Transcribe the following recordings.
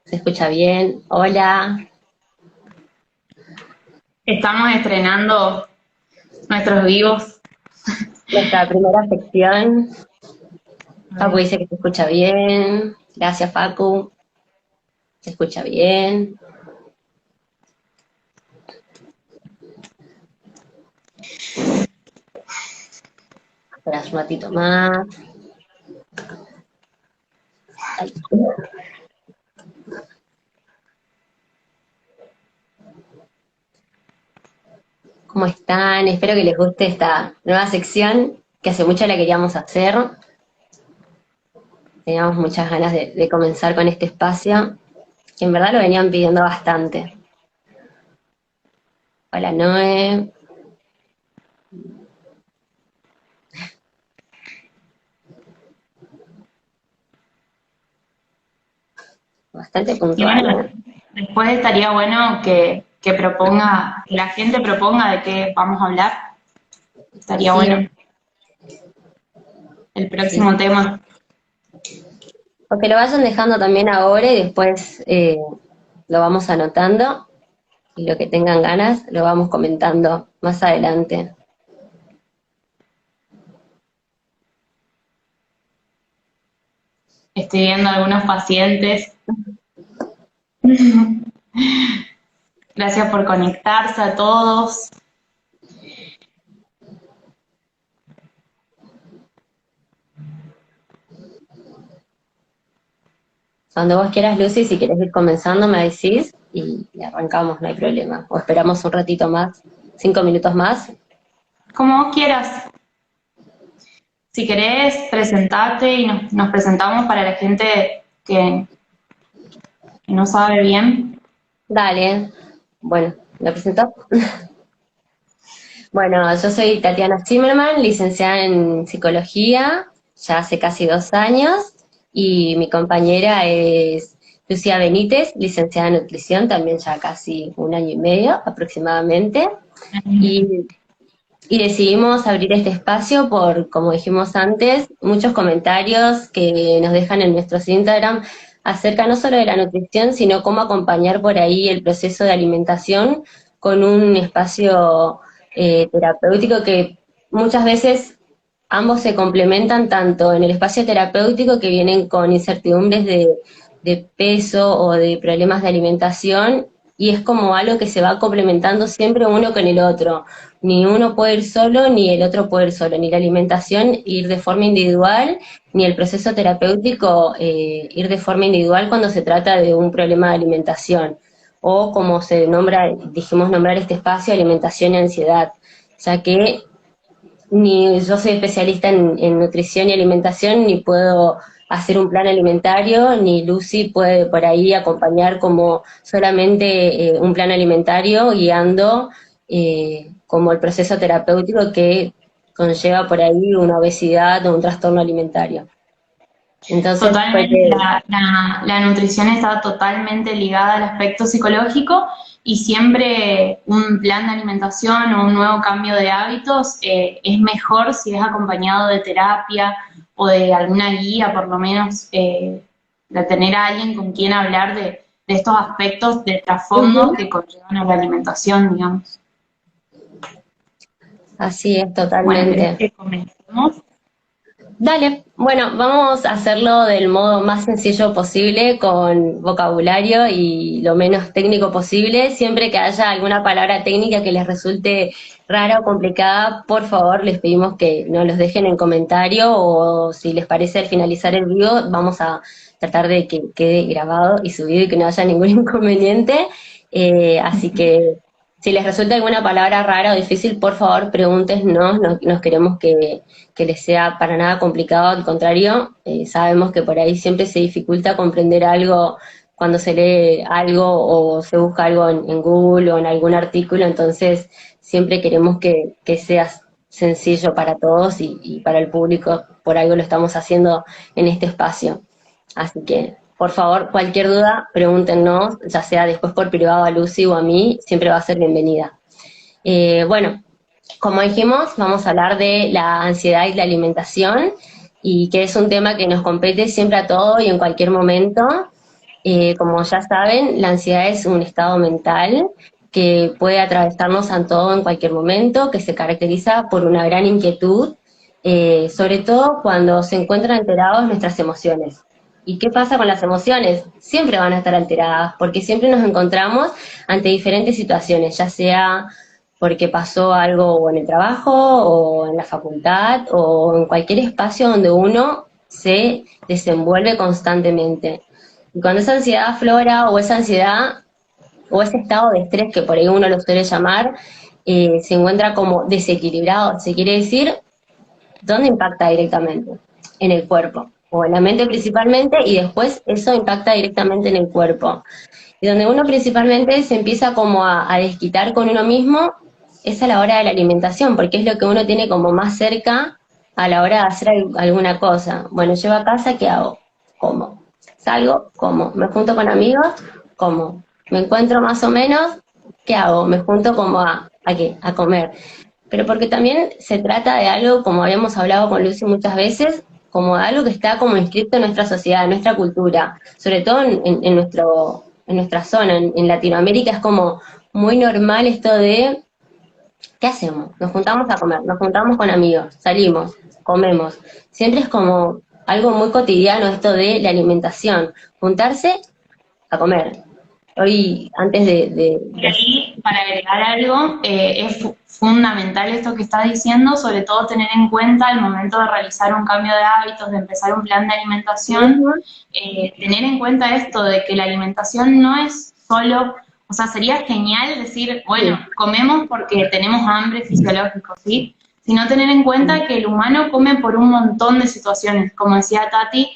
¿Se escucha bien? Hola, Estamos estrenando nuestros vivos. nuestra primera sección. A Facu ver. dice que se escucha bien. Gracias, Facu. Se escucha bien. Esperas un ratito más. Ay, ¿cómo están? Espero que les guste esta nueva sección que hace mucho la queríamos hacer. Teníamos muchas ganas de comenzar con este espacio, que en verdad lo venían pidiendo bastante. Hola, Noé. Bastante Y puntual, bueno, ¿eh? después estaría bueno que proponga, que la gente proponga de qué vamos a hablar. Estaría Sí, bueno el sí. próximo tema. O que lo vayan dejando también ahora y después lo vamos anotando y lo que tengan ganas lo vamos comentando más adelante. Estoy viendo algunos pacientes. Gracias por conectarse a todos. Cuando vos quieras, Lucy, si querés ir comenzando, me decís y arrancamos, no hay problema. O esperamos un ratito más, 5 minutos más. Como vos quieras. Si querés, presentarte y nos presentamos para la gente que no sabe bien. Dale. Bueno, ¿me presento? Bueno, yo soy Tatiana Zimmerman, licenciada en psicología, ya hace casi 2 años, y mi compañera es Lucía Benítez, licenciada en nutrición, también ya casi 1 año y medio aproximadamente. Y, y decidimos abrir este espacio por, como dijimos antes, muchos comentarios que nos dejan en nuestros Instagram acerca no solo de la nutrición, sino cómo acompañar por ahí el proceso de alimentación con un espacio terapéutico que muchas veces ambos se complementan tanto en el espacio terapéutico que vienen con incertidumbres de peso o de problemas de alimentación y es como algo que se va complementando siempre uno con el otro. Ni uno puede ir solo, ni el otro puede ir solo, ni la alimentación ir de forma individual, ni el proceso terapéutico ir de forma individual cuando se trata de un problema de alimentación. O como se nombra, dijimos nombrar este espacio, alimentación y ansiedad, ya que ni yo soy especialista en nutrición y alimentación, ni puedo hacer un plan alimentario, ni Lucy puede por ahí acompañar como solamente un plan alimentario, guiando como el proceso terapéutico que conlleva por ahí una obesidad o un trastorno alimentario. Entonces, fue Totalmente, que la nutrición está totalmente ligada al aspecto psicológico y siempre un plan de alimentación o un nuevo cambio de hábitos es mejor si es acompañado de terapia o de alguna guía, por lo menos, de tener a alguien con quien hablar de estos aspectos de trasfondo ujú, que conllevan a la alimentación, digamos. así es Bueno, ¿querés totalmente. que comencemos? Dale, bueno, vamos a hacerlo del modo más sencillo posible, con vocabulario y lo menos técnico posible. Siempre que haya alguna palabra técnica que les resulte rara o complicada, por favor, les pedimos que nos los dejen en comentario o si les parece al finalizar el video, vamos a tratar de que quede grabado y subido y que no haya ningún inconveniente. Así que si les resulta alguna palabra rara o difícil, por favor, pregúntenos, nos queremos que les sea para nada complicado, al contrario, sabemos que por ahí siempre se dificulta comprender algo cuando se lee algo o se busca algo en Google o en algún artículo, entonces siempre queremos que sea sencillo para todos y para el público, por algo lo estamos haciendo en este espacio. Así que, por favor, cualquier duda, pregúntenos, ya sea después por privado a Lucy o a mí, siempre va a ser bienvenida. Bueno, como dijimos, vamos a hablar de la ansiedad y la alimentación, y que es un tema que nos compete siempre a todo y en cualquier momento. Como ya saben, la ansiedad es un estado mental que puede atravesarnos a todo en cualquier momento, que se caracteriza por una gran inquietud, sobre todo cuando se encuentran alteradas nuestras emociones. ¿Y qué pasa con las emociones? Siempre van a estar alteradas, porque siempre nos encontramos ante diferentes situaciones, ya sea porque pasó algo en el trabajo, o en la facultad, o en cualquier espacio donde uno se desenvuelve constantemente. Y cuando esa ansiedad aflora, o esa ansiedad, o ese estado de estrés, que por ahí uno lo suele llamar, se encuentra como desequilibrado, se quiere decir, ¿dónde impacta directamente? En el cuerpo, o en la mente principalmente, y después eso impacta directamente en el cuerpo. Y donde uno principalmente se empieza como a desquitar con uno mismo, es a la hora de la alimentación, porque es lo que uno tiene como más cerca a la hora de hacer alguna cosa. Bueno, llego a casa, ¿qué hago? Como. Salgo, como. Me junto con amigos, como. Me encuentro más o menos, ¿qué hago? Me junto como ¿a qué? A comer. Pero porque también se trata de algo, como habíamos hablado con Lucy muchas veces, como algo que está como inscrito en nuestra sociedad, en nuestra cultura, sobre todo en nuestra zona, en Latinoamérica es como muy normal esto de, ¿qué hacemos? Nos juntamos a comer, nos juntamos con amigos, salimos, comemos. Siempre es como algo muy cotidiano esto de la alimentación, juntarse a comer. Hoy, antes Y ahí, para agregar algo, fundamental esto que estás diciendo, sobre todo tener en cuenta al momento de realizar un cambio de hábitos, de empezar un plan de alimentación, Ujú. tener en cuenta esto de que la alimentación no es solo, o sea, sería genial decir, bueno, Sí, comemos porque tenemos hambre fisiológico, ¿sí? Sino tener en cuenta que el humano come por un montón de situaciones, como decía Tati,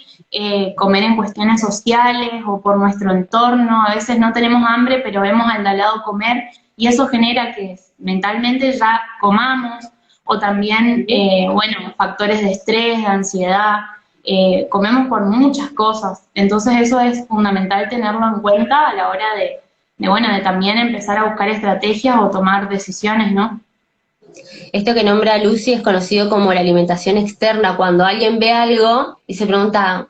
comer en cuestiones sociales o por nuestro entorno. A veces no tenemos hambre, pero vemos al de al lado comer y eso genera que mentalmente ya comamos o también, bueno, factores de estrés, de ansiedad. Comemos por muchas cosas. Entonces eso es fundamental tenerlo en cuenta a la hora bueno, de también empezar a buscar estrategias o tomar decisiones, ¿no? esto que nombra Lucy es conocido como la alimentación externa, cuando alguien ve algo y se pregunta,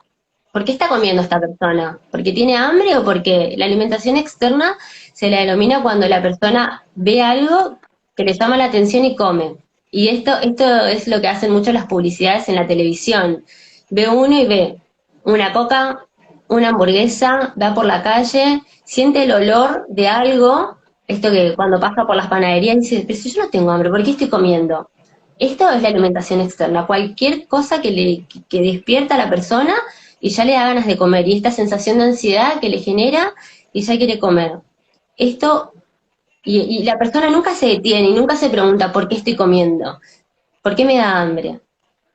¿por qué está comiendo esta persona? ¿Porque tiene hambre o porque la alimentación externa se la denomina cuando la persona ve algo que le llama la atención y come? Y esto es lo que hacen mucho las publicidades en la televisión. Ve uno y ve una coca, una hamburguesa, va por la calle, siente el olor de algo, esto que cuando pasa por las panaderías dice, pero si yo no tengo hambre, ¿por qué estoy comiendo? Esto es la alimentación externa, cualquier cosa que despierta a la persona y ya le da ganas de comer, y esta sensación de ansiedad que le genera y ya quiere comer. Esto, y la persona nunca se detiene y nunca se pregunta por qué estoy comiendo, por qué me da hambre.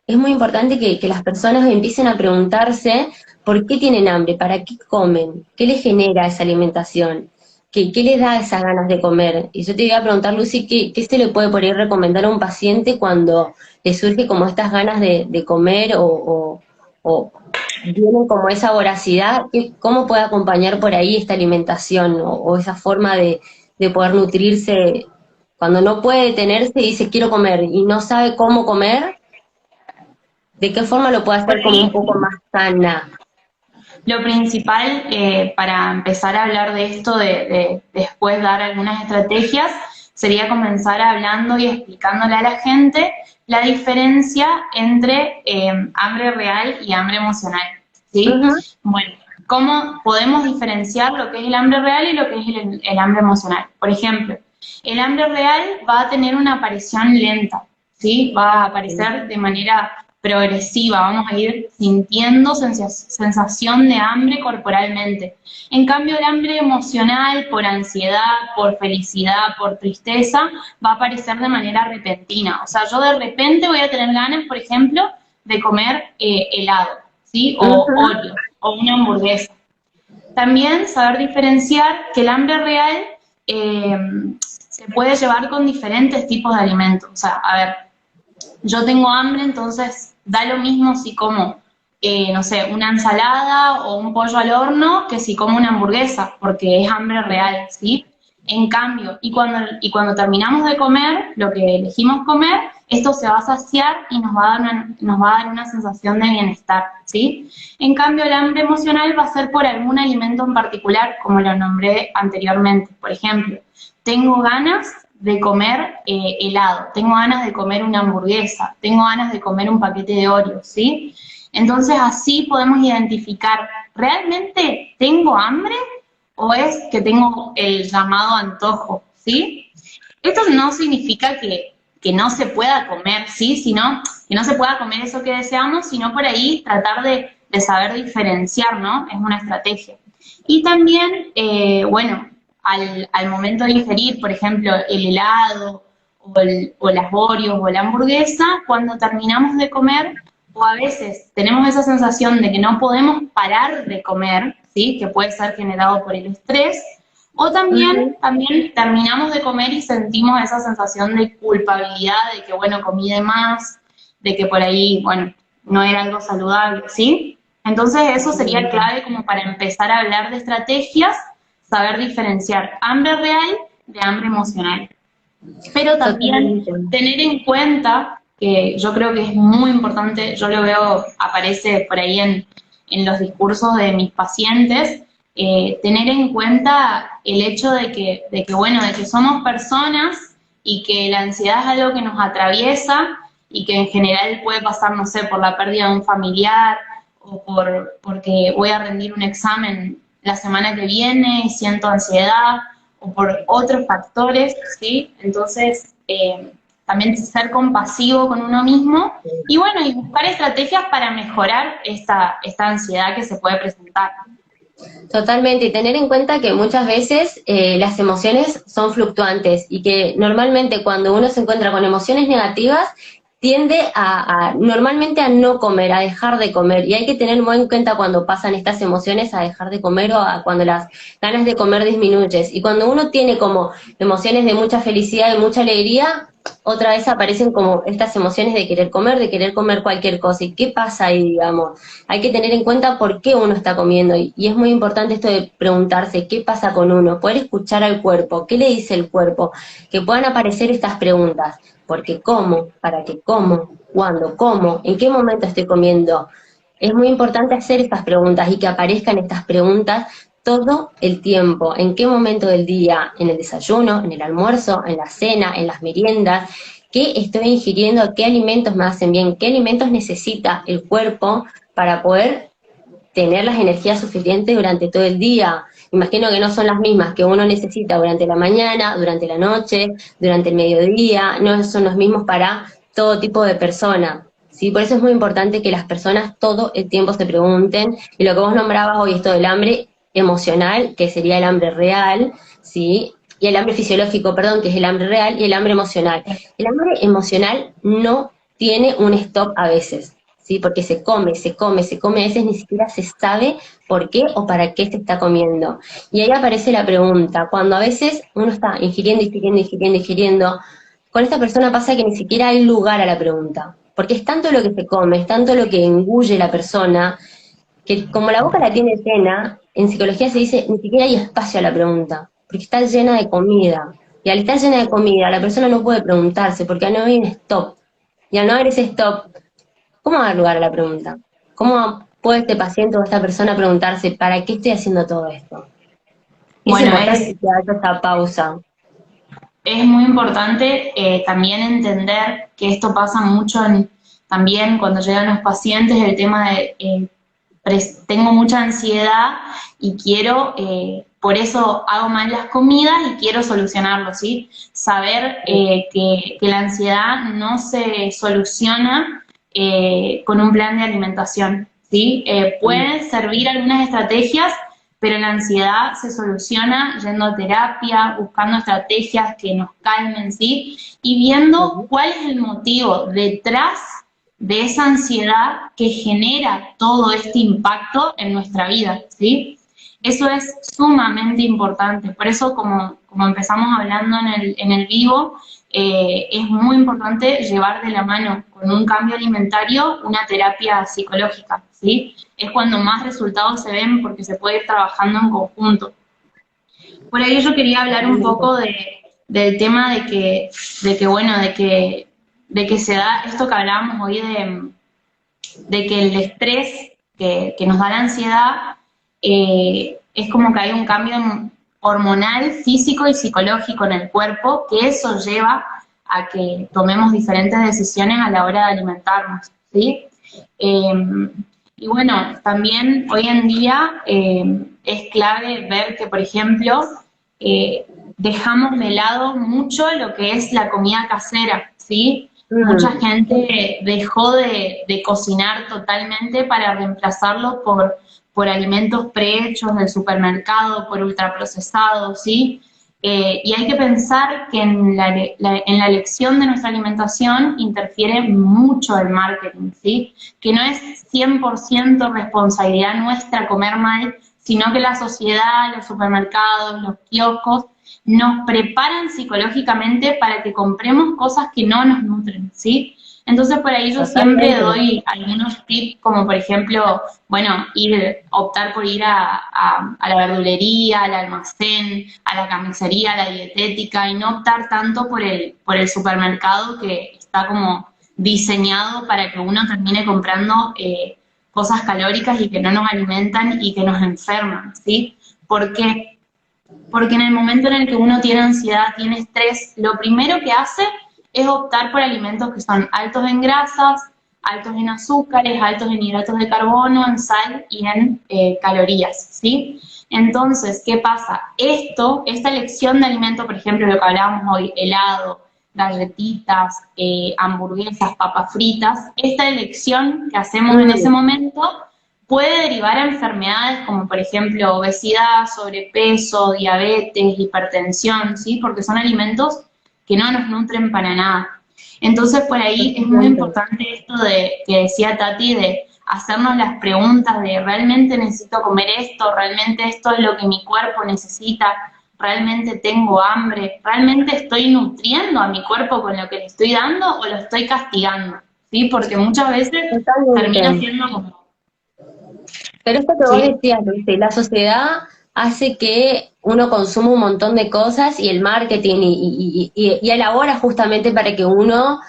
Es muy importante que las personas empiecen a preguntarse por qué tienen hambre, para qué comen, qué les genera esa alimentación, qué les da esas ganas de comer. Y yo te iba a preguntar, Lucy, ¿qué se le puede por ahí recomendar a un paciente cuando le surge como estas ganas de comer o vienen como esa voracidad? ¿Cómo puede acompañar por ahí esta alimentación o esa forma de poder nutrirse cuando no puede detenerse y dice quiero comer y no sabe cómo comer? ¿De qué forma lo puede Por hacer como un ahí, poco más sana? lo principal para empezar a hablar de esto, de después dar algunas estrategias, sería comenzar hablando y explicándole a la gente la diferencia entre hambre real y hambre emocional, ¿sí? Ujú. Bueno, ¿cómo podemos diferenciar lo que es el hambre real y lo que es el hambre emocional? Por ejemplo, el hambre real va a tener una aparición lenta, ¿sí? Va a aparecer de manera progresiva, vamos a ir sintiendo sensación de hambre corporalmente. En cambio, el hambre emocional, por ansiedad, por felicidad, por tristeza, va a aparecer de manera repentina. O sea, yo de repente voy a tener ganas, por ejemplo, de comer helado, ¿sí? O Ujú. Oreo, o una hamburguesa. También saber diferenciar que el hambre real eh, se puede llevar con diferentes tipos de alimentos. O sea, a ver, yo tengo hambre, entonces da lo mismo si como, no sé, una ensalada o un pollo al horno que si como una hamburguesa, porque es hambre real, ¿sí? En cambio, y cuando terminamos de comer, lo que elegimos comer, esto se va a saciar y nos va a dar una sensación de bienestar, ¿sí? En cambio, el hambre emocional va a ser por algún alimento en particular, como lo nombré anteriormente. Por ejemplo, tengo ganas de comer helado, tengo ganas de comer una hamburguesa, tengo ganas de comer un paquete de Oreos, ¿sí? Entonces así podemos identificar, ¿realmente tengo hambre o es que tengo el llamado antojo, ¿sí? Esto no significa que no se pueda comer, ¿sí? Sino que no se pueda comer eso que deseamos, sino por ahí tratar de saber diferenciar, ¿no? Es una estrategia. Y también, bueno, al momento de ingerir, por ejemplo, el helado o las Oreos o la hamburguesa, cuando terminamos de comer, o a veces tenemos esa sensación de que no podemos parar de comer, ¿sí? Que puede ser generado por el estrés, o también, Ujú. también terminamos de comer y sentimos esa sensación de culpabilidad, de que, bueno, comí de más, de que por ahí, bueno, no era algo saludable, ¿sí? Entonces eso sería clave como para empezar a hablar de estrategias, saber diferenciar hambre real de hambre emocional. Pero también Totalmente. tener en cuenta, que yo creo que es muy importante, yo lo veo, aparece por ahí en los discursos de mis pacientes, tener en cuenta el hecho bueno, de que somos personas y que la ansiedad es algo que nos atraviesa y que en general puede pasar, no sé, por la pérdida de un familiar o porque voy a rendir un examen la semana que viene y siento ansiedad o por otros factores, ¿sí? Entonces, también ser compasivo con uno mismo y bueno, y buscar estrategias para mejorar esta ansiedad que se puede presentar. Totalmente, y tener en cuenta que muchas veces las emociones son fluctuantes y que normalmente cuando uno se encuentra con emociones negativas tiende normalmente a no comer, a dejar de comer, y hay que tener muy en cuenta cuando pasan estas emociones a dejar de comer o a cuando las ganas de comer disminuyes. Y cuando uno tiene como emociones de mucha felicidad y mucha alegría, otra vez aparecen como estas emociones de querer comer cualquier cosa. ¿Y qué pasa ahí, digamos? Hay que tener en cuenta por qué uno está comiendo y es muy importante esto de preguntarse qué pasa con uno, poder escuchar al cuerpo, qué le dice el cuerpo, que puedan aparecer estas preguntas, ¿por qué como? ¿Para qué como? ¿Cuándo como? ¿En qué momento estoy comiendo? Es muy importante hacer estas preguntas y que aparezcan estas preguntas todo el tiempo, en qué momento del día, en el desayuno, en el almuerzo, en la cena, en las meriendas, qué estoy ingiriendo, qué alimentos me hacen bien, qué alimentos necesita el cuerpo para poder tener las energías suficientes durante todo el día. Imagino que no son las mismas que uno necesita durante la mañana, durante la noche, durante el mediodía, no son los mismos para todo tipo de persona. ¿Sí? Por eso es muy importante que las personas todo el tiempo se pregunten, y lo que vos nombrabas hoy, esto del hambre emocional, que sería el hambre real, ¿sí? Y el hambre fisiológico, perdón, que es el hambre real, y el hambre emocional. El hambre emocional no tiene un stop a veces. ¿Sí? Porque se come, se come, se come, a veces ni siquiera se sabe por qué o para qué se está comiendo. Y ahí aparece la pregunta, cuando a veces uno está ingiriendo, ingiriendo, ingiriendo, ingiriendo, con esta persona pasa que ni siquiera hay lugar a la pregunta, porque es tanto lo que se come, es tanto lo que engulle la persona, que como la boca la tiene llena, en psicología se dice, ni siquiera hay espacio a la pregunta, porque está llena de comida. Y al estar llena de comida, la persona no puede preguntarse, porque no hay un stop. Y al no haber ese stop, ¿cómo dar lugar a la pregunta? ¿Cómo puede este paciente o esta persona preguntarse, ¿para qué estoy haciendo todo esto? Es Bueno, importante que haya esta pausa. es muy importante también entender que esto pasa mucho también cuando llegan los pacientes, el tema de tengo mucha ansiedad y quiero, por eso hago mal las comidas y quiero solucionarlo, ¿sí? Saber que la ansiedad no se soluciona con un plan de alimentación, ¿sí? Pueden servir algunas estrategias, pero la ansiedad se soluciona yendo a terapia, buscando estrategias que nos calmen, ¿sí? Y viendo cuál es el motivo detrás de esa ansiedad que genera todo este impacto en nuestra vida, ¿sí? Eso es sumamente importante. Por eso, como empezamos hablando en el vivo, es muy importante llevar de la mano con un cambio alimentario una terapia psicológica, ¿sí? Es cuando más resultados se ven porque se puede ir trabajando en conjunto. Por ello yo quería hablar un poco del tema de que de que se da esto que hablábamos hoy de que el estrés que nos da la ansiedad es como que hay un cambio hormonal, físico y psicológico en el cuerpo, que eso lleva a que tomemos diferentes decisiones a la hora de alimentarnos, ¿sí? Y bueno, también hoy en día es clave ver que, por ejemplo, dejamos de lado mucho lo que es la comida casera, ¿sí? Mucha gente dejó de cocinar totalmente para reemplazarlo por alimentos prehechos del supermercado, por ultraprocesados, ¿sí? Y hay que pensar que en la elección de nuestra alimentación interfiere mucho el marketing, ¿sí? Que no es 100% responsabilidad nuestra comer mal, sino que la sociedad, los supermercados, los kioscos, nos preparan psicológicamente para que compremos cosas que no nos nutren, ¿sí? Entonces por ahí yo siempre Totalmente. doy algunos tips, como por ejemplo, bueno, optar por ir a la verdulería, al almacén, a la carnicería, a la dietética, y no optar tanto por el supermercado que está como diseñado para que uno termine comprando cosas calóricas y que no nos alimentan y que nos enferman, ¿sí? Porque porque en el momento en el que uno tiene ansiedad, tiene estrés, lo primero que hace es optar por alimentos que son altos en grasas, altos en azúcares, altos en hidratos de carbono, en sal y en calorías, ¿sí? Entonces, ¿qué pasa? Esta elección de alimento, por ejemplo, lo que hablábamos hoy, helado, galletitas, hamburguesas, papas fritas, esta elección que hacemos en ese momento puede derivar a enfermedades como por ejemplo obesidad, sobrepeso, diabetes, hipertensión, ¿sí? Porque son alimentos que no nos nutren para nada. Entonces por ahí es muy Totalmente. importante esto que decía Tati, de hacernos las preguntas de ¿realmente necesito comer esto? ¿Realmente esto es lo que mi cuerpo necesita? ¿Realmente tengo hambre? ¿Realmente estoy nutriendo a mi cuerpo con lo que le estoy dando o lo estoy castigando? ¿Sí? Porque muchas veces termina Totalmente. siendo como, Pero esto que vos ¿sí? decías, Lucy, la sociedad hace que uno consuma un montón de cosas y el marketing y elabora justamente para que uno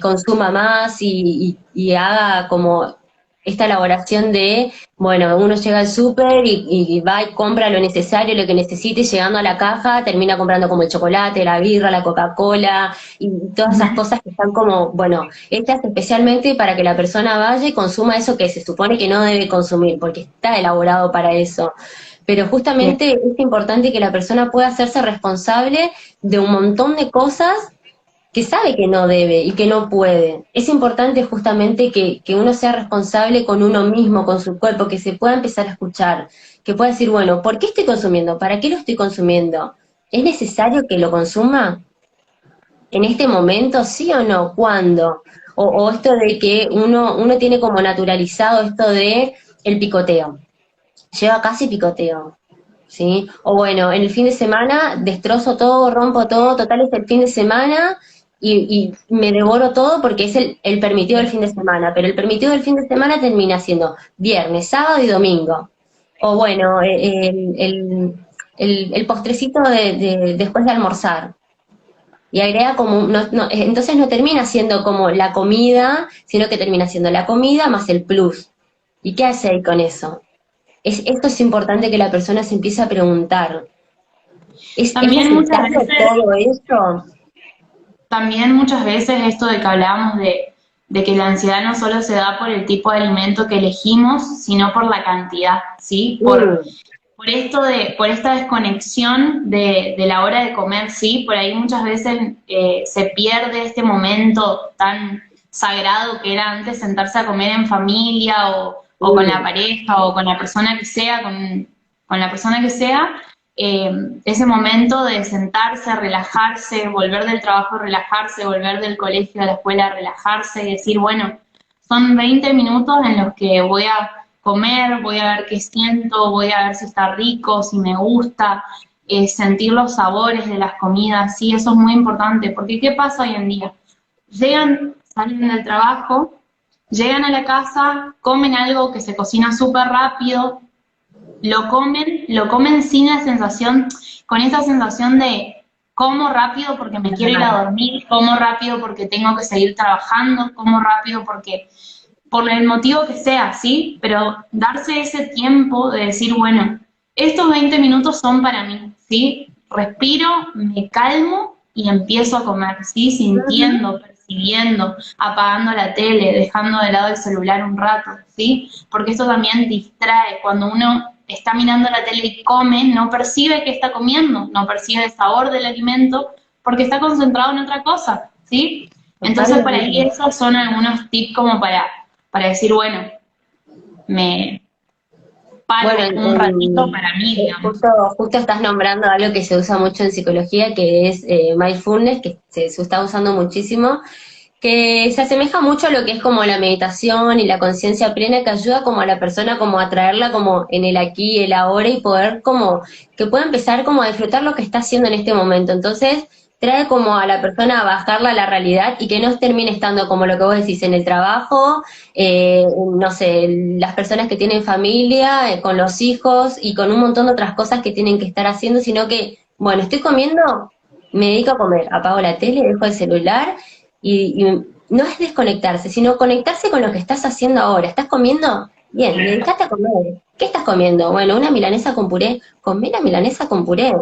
consuma más y haga como esta elaboración de, bueno, uno llega al súper y va y compra lo necesario, lo que necesite, y llegando a la caja termina comprando como el chocolate, la birra, la Coca-Cola y todas esas cosas que están como, bueno, hechas especialmente para que la persona vaya y consuma eso que se supone que no debe consumir, porque está elaborado para eso. Pero Sí. justamente es importante que la persona pueda hacerse responsable de un montón de cosas que sabe que no debe y que no puede. Es importante justamente que uno sea responsable con uno mismo, con su cuerpo, que se pueda empezar a escuchar, que pueda decir, bueno, ¿por qué estoy consumiendo? ¿Para qué lo estoy consumiendo? ¿Es necesario que lo consuma en este momento, sí o no? ¿Cuándo? O esto de que uno tiene como naturalizado esto de el picoteo. Lleva casi picoteo. ¿Sí? O bueno, en el fin de semana destrozo todo, rompo todo, total es el fin de semana y me devoro todo porque es el permitido del fin de semana, pero el permitido del fin de semana termina siendo viernes, sábado y domingo. O bueno, el postrecito después de almorzar. Y agrega como, entonces no termina siendo como la comida, sino que termina siendo la comida más el plus. ¿Y qué hace ahí con eso? Esto es importante que la persona se empiece a preguntar. ¿Es También muchas necesario veces, todo esto? también muchas veces esto de que hablábamos de que la ansiedad no solo se da por el tipo de alimento que elegimos, sino por la cantidad, ¿sí? Mm, Por esta desconexión de la hora de comer, ¿sí? Por ahí muchas veces se pierde este momento tan sagrado que era antes sentarse a comer en familia o con la mm, pareja o con la persona que sea, con la persona que sea, ese momento de sentarse, relajarse, volver del trabajo, relajarse, volver del colegio a la escuela, relajarse y decir, bueno, son 20 minutos en los que voy a comer, voy a ver qué siento, voy a ver si está rico, si me gusta, sentir los sabores de las comidas, sí, eso es muy importante, porque ¿qué pasa hoy en día? Salen del trabajo, llegan a la casa, comen algo que se cocina súper rápido, lo comen sin la sensación, con esa sensación como rápido porque me quiero ir a dormir, como rápido porque tengo que seguir trabajando, como rápido porque por el motivo que sea, ¿sí? Pero darse ese tiempo de decir, bueno, estos 20 minutos son para mí, ¿sí? Respiro, me calmo y empiezo a comer, ¿sí? Ujú. Sintiendo, percibiendo, apagando la tele, dejando de lado el celular un rato, ¿sí? Porque esto también distrae. Cuando uno está mirando la tele y come, no percibe que está comiendo, no percibe el sabor del alimento porque está concentrado en otra cosa, ¿sí? Entonces, por ahí Totalmente. esos son algunos tips como para decir, bueno, me Bueno, paro un ratito para mí, digamos. justo estás nombrando algo que se usa mucho en psicología, que es mindfulness, que se está usando muchísimo, que se asemeja mucho a lo que es como la meditación y la conciencia plena, que ayuda como a la persona como a traerla como en el aquí y el ahora y poder como, que pueda empezar como a disfrutar lo que está haciendo en este momento. Entonces, trae como a la persona a bajarla a la realidad y que no termine estando como lo que vos decís en el trabajo, no sé, las personas que tienen familia, con los hijos y con un montón de otras cosas que tienen que estar haciendo, sino que, bueno, estoy comiendo, me dedico a comer, apago la tele, dejo el celular y no es desconectarse, sino conectarse con lo que estás haciendo ahora. ¿Estás comiendo? Bien, dedicate a comer. ¿Qué estás comiendo? Bueno, una milanesa con puré. Comé la milanesa con puré.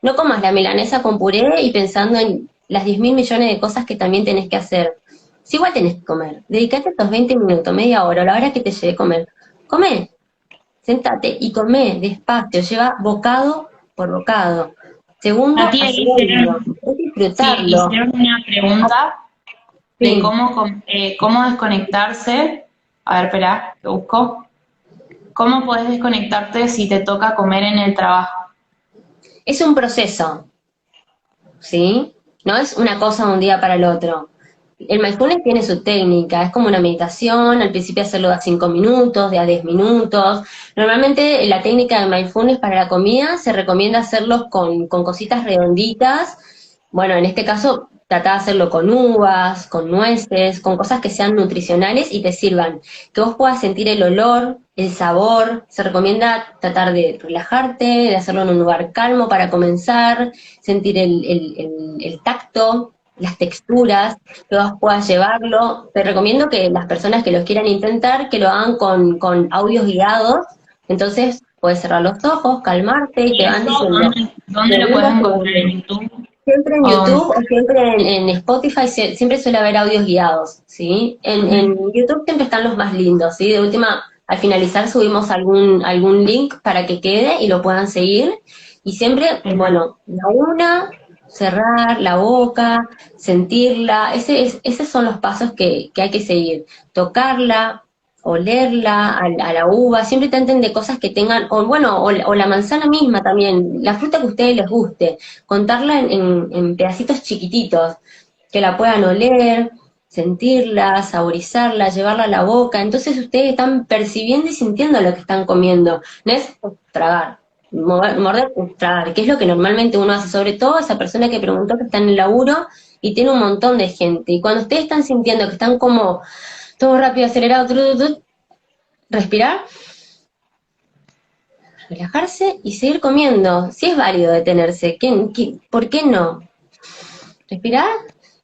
No comas la milanesa con puré y pensando en las 10.000 millones de cosas que también tenés que hacer. Si igual tenés que comer, dedicate estos 20 minutos, media hora, o la hora que te llegue a comer. Comé, sentate y comé despacio, lleva bocado por bocado, segundo A ti a ahí segundo. hicieron, Es sí, disfrutarlo. hicieron una pregunta de Sí, cómo desconectarse. A ver, espera, lo busco. ¿Cómo podés desconectarte si te toca comer en el trabajo? es un proceso, ¿sí? No es una cosa de un día para el otro. El mindfulness tiene su técnica, es como una meditación, al principio hacerlo de a 5 minutos, de a 10 minutos. Normalmente la técnica de mindfulness para la comida se recomienda hacerlos con cositas redonditas. Bueno, en este caso, trata de hacerlo con uvas, con nueces, con cosas que sean nutricionales y te sirvan. Que vos puedas sentir el olor, el sabor. Se recomienda tratar de relajarte, de hacerlo en un lugar calmo para comenzar, sentir el tacto, las texturas, que vos puedas llevarlo. Te recomiendo que las personas que los quieran intentar, que lo hagan con audios guiados. Entonces, puedes cerrar los ojos, calmarte y te ¿Y van eso diciendo, dónde lo segundo puedes a encontrar? ¿En segundo. YouTube? Siempre en ¿O dónde? YouTube o siempre en Spotify siempre suele haber audios guiados, ¿sí? En Ujú. YouTube siempre están los más lindos, ¿sí? De última, al finalizar subimos algún link para que quede y lo puedan seguir. Y siempre, bueno, la una, cerrar la boca, sentirla, esos son los pasos que hay que seguir. Tocarla, olerla, a la uva, siempre traten de cosas que tengan, o bueno, o la manzana misma también, la fruta que a ustedes les guste, contarla en pedacitos chiquititos, que la puedan oler, sentirla, saborizarla, llevarla a la boca. Entonces ustedes están percibiendo y sintiendo lo que están comiendo. No es tragar, morder, tragar, que es lo que normalmente uno hace, sobre todo esa persona que preguntó que está en el laburo y tiene un montón de gente. Y cuando ustedes están sintiendo que están como todo rápido, acelerado, respirar, relajarse y seguir comiendo. Si es válido detenerse, ¿por qué no? Respirar,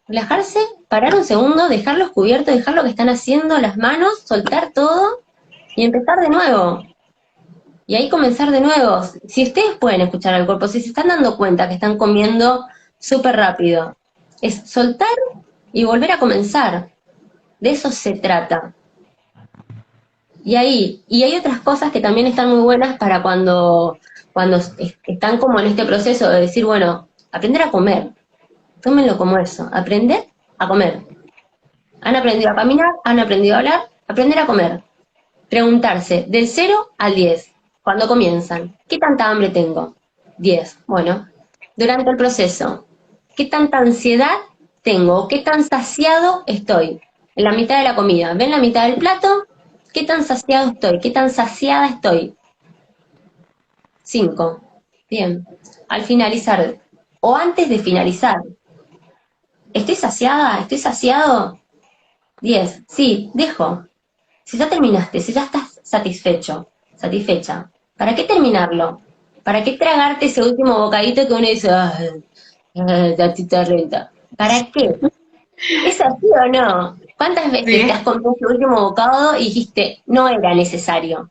relajarse, parar un segundo, dejarlos cubiertos, dejar lo que están haciendo, las manos, soltar todo y empezar de nuevo. Y ahí comenzar de nuevo. Si ustedes pueden escuchar al cuerpo, si se están dando cuenta que están comiendo súper rápido, es soltar y volver a comenzar. De eso se trata. Y hay otras cosas que también están muy buenas para cuando están como en este proceso de decir, bueno, aprender a comer. Tómenlo como eso, aprender a comer. Han aprendido a caminar, han aprendido a hablar, aprender a comer. Preguntarse del 0 al 10 cuando comienzan, ¿qué tanta hambre tengo? 10. Bueno, durante el proceso, ¿qué tanta ansiedad tengo? ¿Qué tan saciado estoy? En la mitad de la comida, ¿ven la mitad del plato? ¿Qué tan saciado estoy? ¿Qué tan saciada estoy? 5. Bien. Al finalizar, o antes de finalizar, ¿estoy saciada? ¿Estoy saciado? 10. Sí, dejo. Si ya terminaste, si ya estás satisfecho, satisfecha, ¿para qué terminarlo? ¿Para qué tragarte ese último bocadito que uno dice, "Ay, Tatita renta. ¿Para qué? ¿Es así o no? ¿Cuántas veces te has Sí. comido tu último bocado y dijiste, no era necesario?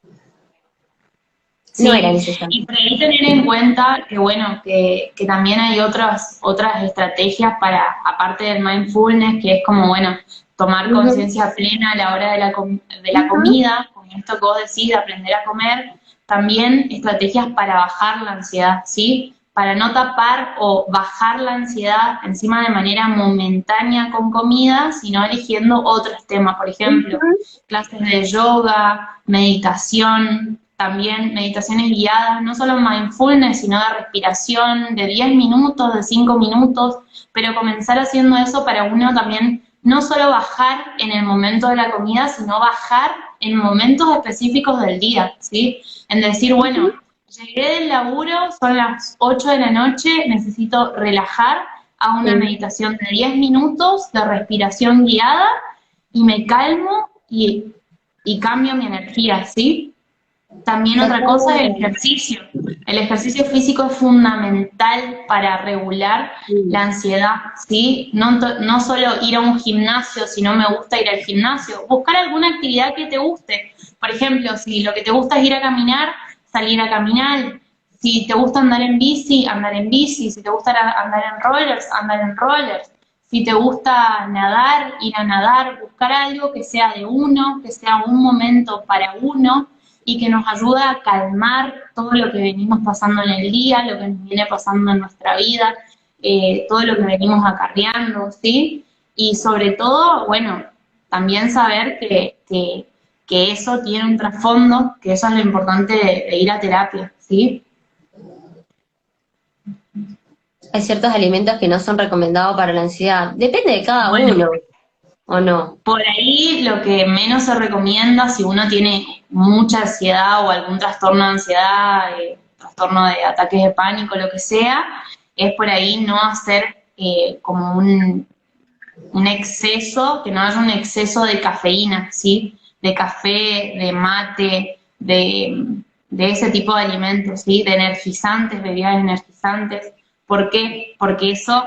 No era Sí, necesario. y por ahí tener en cuenta que, bueno, que también hay otras estrategias para, aparte del mindfulness, que es como, bueno, tomar Ujú, conciencia plena a la hora de de la ujú, comida, con esto que vos decís, de aprender a comer, también estrategias para bajar la ansiedad, ¿sí? Para no tapar o bajar la ansiedad encima de manera momentánea con comida, sino eligiendo otros temas, por ejemplo, ujú. clases de yoga, meditación, también meditaciones guiadas, no solo mindfulness, sino de respiración, de 10 minutos, de 5 minutos, pero comenzar haciendo eso para uno también no solo bajar en el momento de la comida, sino bajar en momentos específicos del día, ¿sí? En decir, bueno, llegué del laburo, son las 8 de la noche, necesito relajar, hago una Sí, meditación de 10 minutos de respiración guiada y me calmo y cambio mi energía, ¿sí? También otra cosa es el totalmente. ejercicio. El ejercicio físico es fundamental para regular la Sí. ansiedad, ¿sí? No solo ir a un gimnasio, si no me gusta ir al gimnasio, buscar alguna actividad que te guste. Por ejemplo, si lo que te gusta es ir a caminar, salir a caminar. Si te gusta andar en bici, andar en bici. Si te gusta andar en rollers, andar en rollers. Si te gusta nadar, ir a nadar, buscar algo que sea de uno, que sea un momento para uno y que nos ayuda a calmar todo lo que venimos pasando en el día, lo que nos viene pasando en nuestra vida, todo lo que venimos acarreando, ¿sí? Y sobre todo, bueno, también saber que eso tiene un trasfondo, que eso es lo importante de ir a terapia, ¿sí? Hay ciertos alimentos que no son recomendados para la ansiedad. Depende de cada Bueno, uno, ¿o no? por ahí lo que menos se recomienda si uno tiene mucha ansiedad o algún trastorno de ansiedad, trastorno de ataques de pánico, lo que sea, es por ahí no hacer como un exceso, que no haya un exceso de cafeína, ¿sí? De café, de mate, de ese tipo de alimentos, ¿sí? De energizantes, bebidas energizantes. ¿Por qué? Porque eso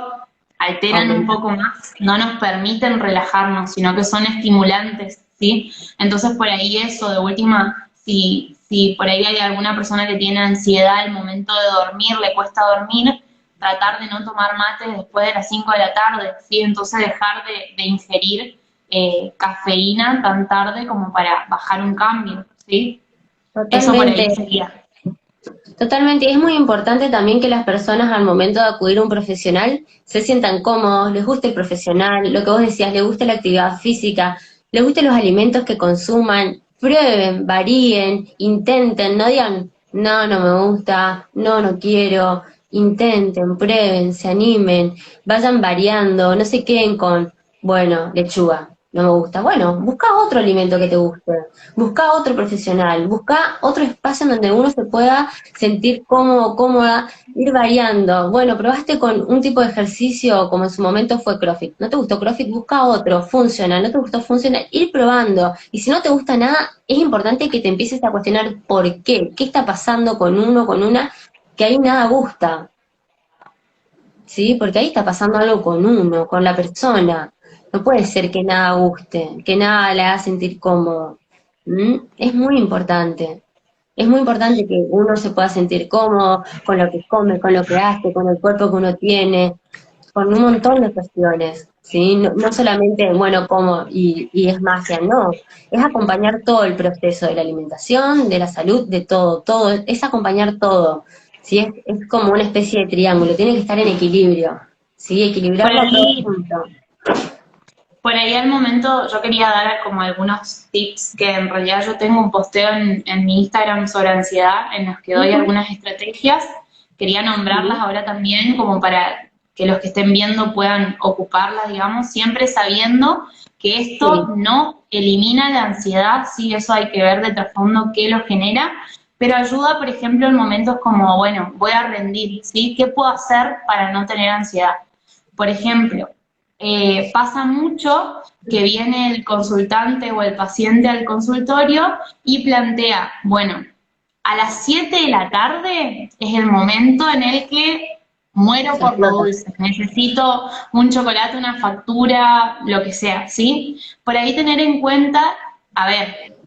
alteran un Aumenta. poco más, no nos permiten relajarnos, sino que son estimulantes, ¿sí? Entonces por ahí eso, de última, si por ahí hay alguna persona que tiene ansiedad al momento de dormir, le cuesta dormir, tratar de no tomar mate después de las 5 de la tarde, ¿sí? Entonces dejar de ingerir cafeína tan tarde como para bajar un cambio, ¿sí? Eso por Totalmente. ahí sería. Totalmente, y es muy importante también que las personas al momento de acudir a un profesional se sientan cómodos, les guste el profesional, lo que vos decías, les guste la actividad física, les gusten los alimentos que consuman, prueben, varíen, intenten, no digan, no, no me gusta, no, no quiero, intenten, prueben, se animen, vayan variando, no se queden con, bueno, lechuga, no me gusta. Bueno, busca otro alimento que te guste, busca otro profesional, busca otro espacio en donde uno se pueda sentir cómodo, cómoda, ir variando. Bueno, probaste con un tipo de ejercicio como en su momento fue CrossFit. ¿No te gustó CrossFit? Busca otro, funciona. ¿No te gustó? Funciona. Ir probando. Y si no te gusta nada, es importante que te empieces a cuestionar por qué está pasando con uno, con una, que ahí nada gusta. ¿Sí? Porque ahí está pasando algo con uno, con la persona. No puede ser que nada guste, que nada le haga sentir cómodo. ¿Mm? Es muy importante. Es muy importante que uno se pueda sentir cómodo con lo que come, con lo que hace, con el cuerpo que uno tiene, con un montón de cuestiones, ¿sí? No, no solamente, bueno, como y es magia, no. Es acompañar todo el proceso de la alimentación, de la salud, de todo, todo. Es acompañar todo, ¿sí? Es como una especie de triángulo, tiene que estar en equilibrio, ¿sí? Por Equilibrarlo todo ahí, junto. por ahí al momento yo quería dar como algunos tips que en realidad yo tengo un posteo en mi Instagram sobre ansiedad en los que doy Ujú, algunas estrategias. Quería nombrarlas sí, ahora también como para que los que estén viendo puedan ocuparlas, digamos, siempre sabiendo que esto sí, no elimina la ansiedad, sí, eso hay que ver de trasfondo qué lo genera, pero ayuda, por ejemplo, en momentos como, bueno, voy a rendir, ¿sí? ¿Qué puedo hacer para no tener ansiedad? Por ejemplo, pasa mucho que viene el consultante o el paciente al consultorio y plantea, bueno, a las 7 de la tarde es el momento en el que muero se por lo explota. dulce, necesito un chocolate, una factura, lo que sea, ¿sí? Por ahí tener en cuenta, a ver,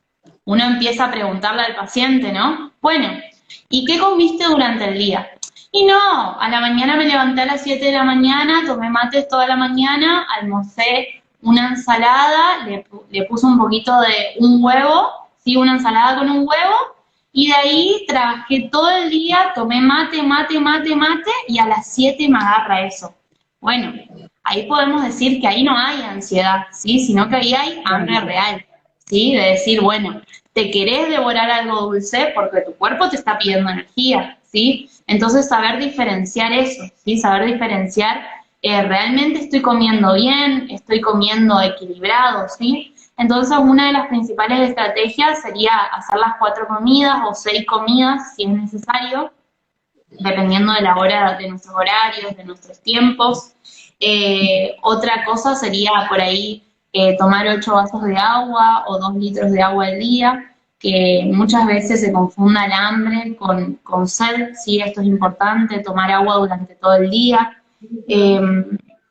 uno empieza a preguntarle al paciente, ¿no? Bueno, ¿y qué comiste durante el día? Y no, a la mañana me levanté a las 7 de la mañana, tomé mates toda la mañana, almorcé una ensalada, le puse un poquito de un huevo, sí, una ensalada con un huevo, y de ahí trabajé todo el día, tomé mate, mate, mate, mate, y a las 7 me agarra eso. Bueno, ahí podemos decir que ahí no hay ansiedad, ¿sí? Sino que ahí hay hambre real, ¿sí? De decir, bueno, te querés devorar algo dulce porque tu cuerpo te está pidiendo energía, ¿sí? Entonces saber diferenciar eso, ¿sí? Saber diferenciar, realmente estoy comiendo bien, estoy comiendo equilibrado, ¿sí? Entonces una de las principales estrategias sería hacer las 4 comidas o 6 comidas si es necesario, dependiendo de la hora, de nuestros horarios, de nuestros tiempos. Otra cosa sería por ahí tomar 8 vasos de agua o 2 litros de agua al día, que muchas veces se confunda el hambre con sed, sí, esto es importante, tomar agua durante todo el día. Eh,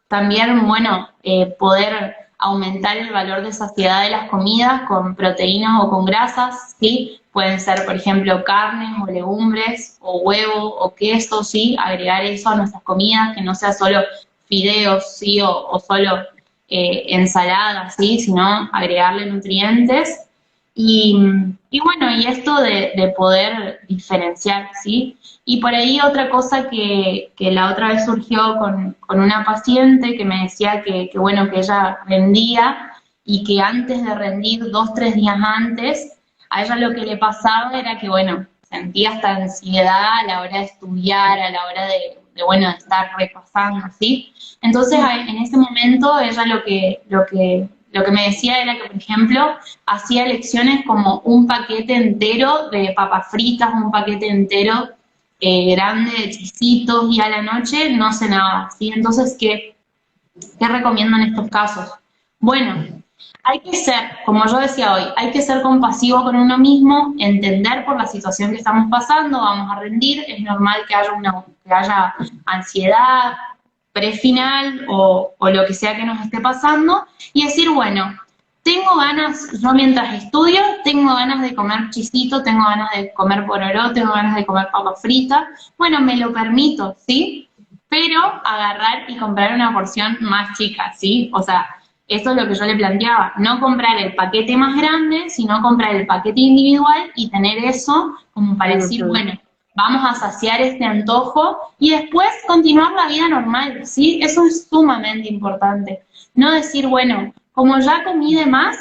También, bueno, poder aumentar el valor de saciedad de las comidas con proteínas o con grasas, ¿sí? Pueden ser, por ejemplo, carnes o legumbres o huevo o queso, ¿sí? Agregar eso a nuestras comidas, que no sea solo fideos, ¿sí? O solo ensalada, ¿sí? Sino agregarle nutrientes. Y, y bueno, y esto de poder diferenciar, ¿sí? Y por ahí otra cosa que la otra vez surgió con una paciente que me decía que, bueno, que ella rendía y que antes de rendir, 2, 3 días antes, a ella lo que le pasaba era que, bueno, sentía esta ansiedad a la hora de estudiar, a la hora bueno, de estar repasando, ¿sí? Entonces, en ese momento, ella lo que me decía era que, por ejemplo, hacía lecciones como un paquete entero de papas fritas, un paquete entero grande de chisitos y a la noche no cenaba, ¿sí? Entonces, ¿qué recomiendo en estos casos? Bueno, hay que ser, como yo decía hoy, hay que ser compasivo con uno mismo, entender por la situación que estamos pasando, vamos a rendir, es normal que haya ansiedad prefinal o lo que sea que nos esté pasando, y decir, bueno, tengo ganas, yo mientras estudio, tengo ganas de comer chisito, tengo ganas de comer pororó, tengo ganas de comer papa frita, bueno, me lo permito, ¿sí? Pero agarrar y comprar una porción más chica, ¿sí? O sea, eso es lo que yo le planteaba, no comprar el paquete más grande, sino comprar el paquete individual y tener eso como para decir, Ujú. bueno, vamos a saciar este antojo y después continuar la vida normal, ¿sí? Eso es sumamente importante. No decir, bueno, como ya comí de más,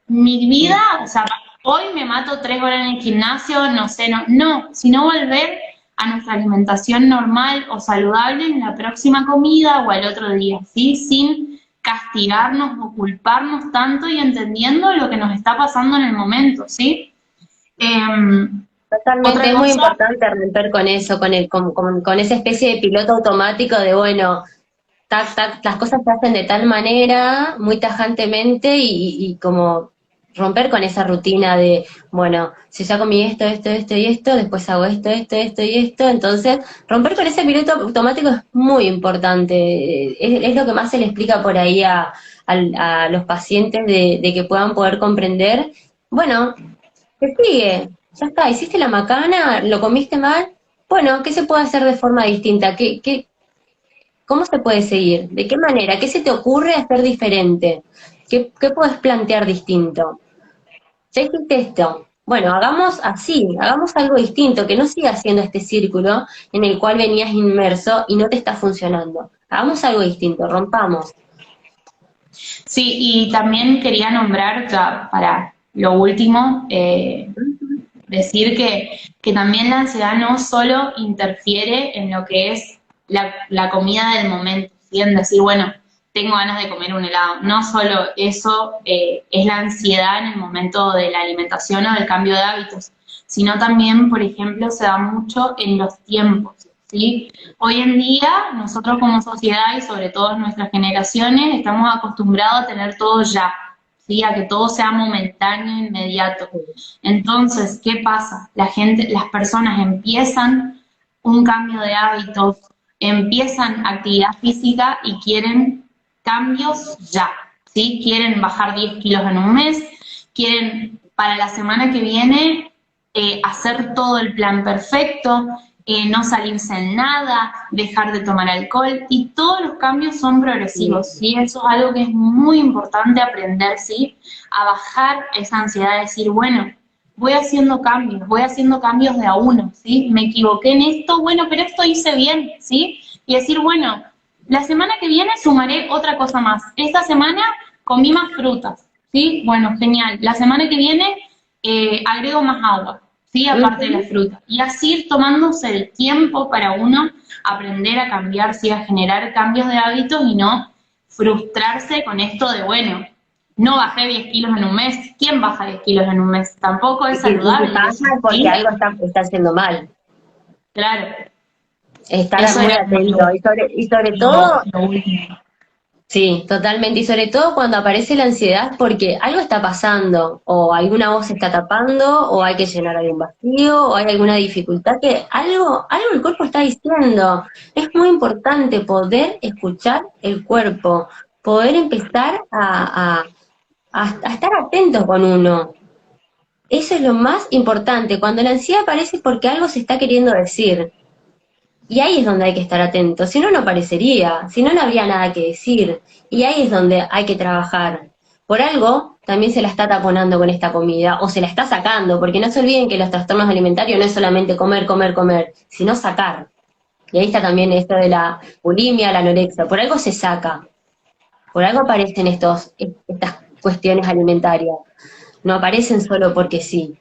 mi vida, o sea, hoy me mato 3 horas en el gimnasio, no sé, no, sino volver a nuestra alimentación normal o saludable en la próxima comida o al otro día, ¿sí? Sin castigarnos o culparnos tanto y entendiendo lo que nos está pasando en el momento, ¿sí? Otra Totalmente, es muy cosa, importante romper con eso, con esa especie de piloto automático de, bueno, tac, tac, las cosas se hacen de tal manera, muy tajantemente, y como romper con esa rutina de, bueno, si ya comí esto, esto, esto y esto, después hago esto, esto, esto y esto, entonces romper con ese piloto automático es muy importante, es lo que más se le explica por ahí a los pacientes de que puedan poder comprender, bueno, ¿qué sigue? Ya está, hiciste la macana, lo comiste mal, bueno, ¿qué se puede hacer de forma distinta? ¿Cómo se puede seguir? ¿De qué manera? ¿Qué se te ocurre hacer diferente? ¿Qué puedes plantear distinto? Ya hiciste esto. Bueno, hagamos así, hagamos algo distinto, que no siga siendo este círculo en el cual venías inmerso y no te está funcionando. Hagamos algo distinto, rompamos. sí, y también quería nombrar, ya para lo último, decir que también la ansiedad no solo interfiere en lo que es la comida del momento, ¿sí? En decir, bueno, tengo ganas de comer un helado. No solo eso es la ansiedad en el momento de la alimentación o del cambio de hábitos, sino también, por ejemplo, se da mucho en los tiempos, ¿sí? Hoy en día, nosotros como sociedad y sobre todo nuestras generaciones, estamos acostumbrados a tener todo ya, ¿sí? A que todo sea momentáneo, inmediato. Entonces, ¿qué pasa? Las personas empiezan un cambio de hábitos, empiezan actividad física y quieren cambios ya, ¿sí? Quieren bajar 10 kilos en un mes, quieren para la semana que viene hacer todo el plan perfecto, no salirse en nada, dejar de tomar alcohol, y todos los cambios son progresivos, ¿sí? Eso es algo que es muy importante aprender, ¿sí? A bajar esa ansiedad de decir, bueno, voy haciendo cambios de a uno, ¿sí? Me equivoqué en esto, bueno, pero esto hice bien, ¿sí? Y decir, bueno, la semana que viene sumaré otra cosa más. Esta semana comí más frutas, ¿sí? Bueno, genial. La semana que viene agrego más agua, ¿sí? Aparte de la fruta. Y así ir tomándose el tiempo para uno aprender a cambiar, ¿sí? A generar cambios de hábitos y no frustrarse con esto de, bueno, no bajé 10 kilos en un mes. ¿Quién baja 10 kilos en un mes? Tampoco es Y si saludable eso, pasa porque ¿sí? algo está haciendo mal. Claro, Estar eso muy era como atento. Y sobre todo, lo último. sí, totalmente. Y sobre todo cuando aparece la ansiedad porque algo está pasando, o alguna voz se está tapando, o hay que llenar algún vacío, o hay alguna dificultad que algo el cuerpo está diciendo. Es muy importante poder escuchar el cuerpo, poder empezar a estar atentos con uno. Eso es lo más importante. Cuando la ansiedad aparece es porque algo se está queriendo decir. Y ahí es donde hay que estar atento. Si no, no aparecería. Si no, no habría nada que decir. Y ahí es donde hay que trabajar. Por algo, también se la está taponando con esta comida, o se la está sacando, porque no se olviden que los trastornos alimentarios no es solamente comer, comer, comer, sino sacar. Y ahí está también esto de la bulimia, la anorexia. Por algo se saca. Por algo aparecen estas cuestiones alimentarias. No aparecen solo porque sí.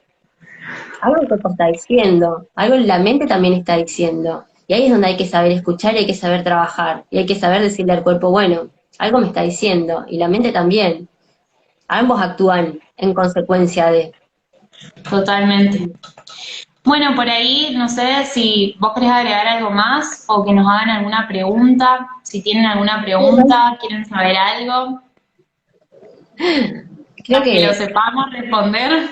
Algo el cuerpo está diciendo, algo la mente también está diciendo. Y ahí es donde hay que saber escuchar y hay que saber trabajar. Y hay que saber decirle al cuerpo, bueno, algo me está diciendo. Y la mente también. Ambos actúan en consecuencia de. Totalmente. Bueno, por ahí, no sé si vos querés agregar algo más o que nos hagan alguna pregunta. Si tienen alguna pregunta, quieren saber algo, Creo que lo que sepamos responder.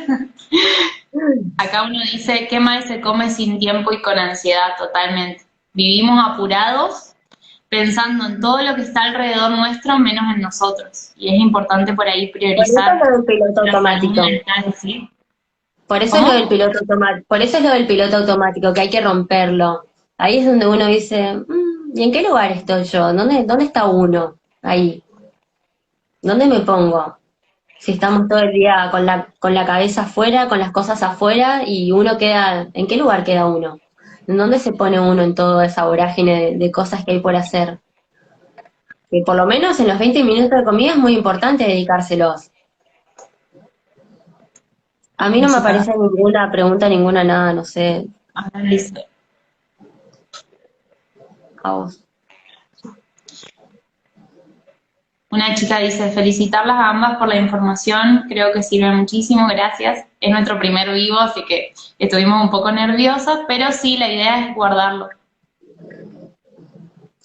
Acá uno dice, ¿qué mal se come sin tiempo y con ansiedad? Totalmente. Vivimos apurados, pensando en todo lo que está alrededor nuestro, menos en nosotros. Y es importante por ahí por eso es priorizar lo del piloto la salud automático. mental, ¿sí? Por eso es lo del ¿Cómo? piloto automático. Por eso es lo del piloto automático, que hay que romperlo. Ahí es donde uno dice, ¿y en qué lugar estoy yo? ¿Dónde está uno? Ahí. ¿Dónde me pongo? Si estamos todo el día con la cabeza afuera, con las cosas afuera, y uno queda, ¿en qué lugar queda uno? ¿En dónde se pone uno en toda esa vorágine de cosas que hay por hacer? Que por lo menos en los 20 minutos de comida es muy importante dedicárselos. A mí no me Música. aparece ninguna pregunta, ninguna nada, no sé, Acá dice, a vos. una chica dice, felicitarlas a ambas por la información, creo que sirve muchísimo, gracias. Es nuestro primer vivo, así que estuvimos un poco nerviosas, pero sí, la idea es guardarlo.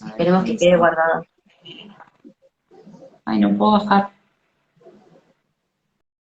A ver Esperemos qué que dice. quede guardado. Ay, no puedo bajar.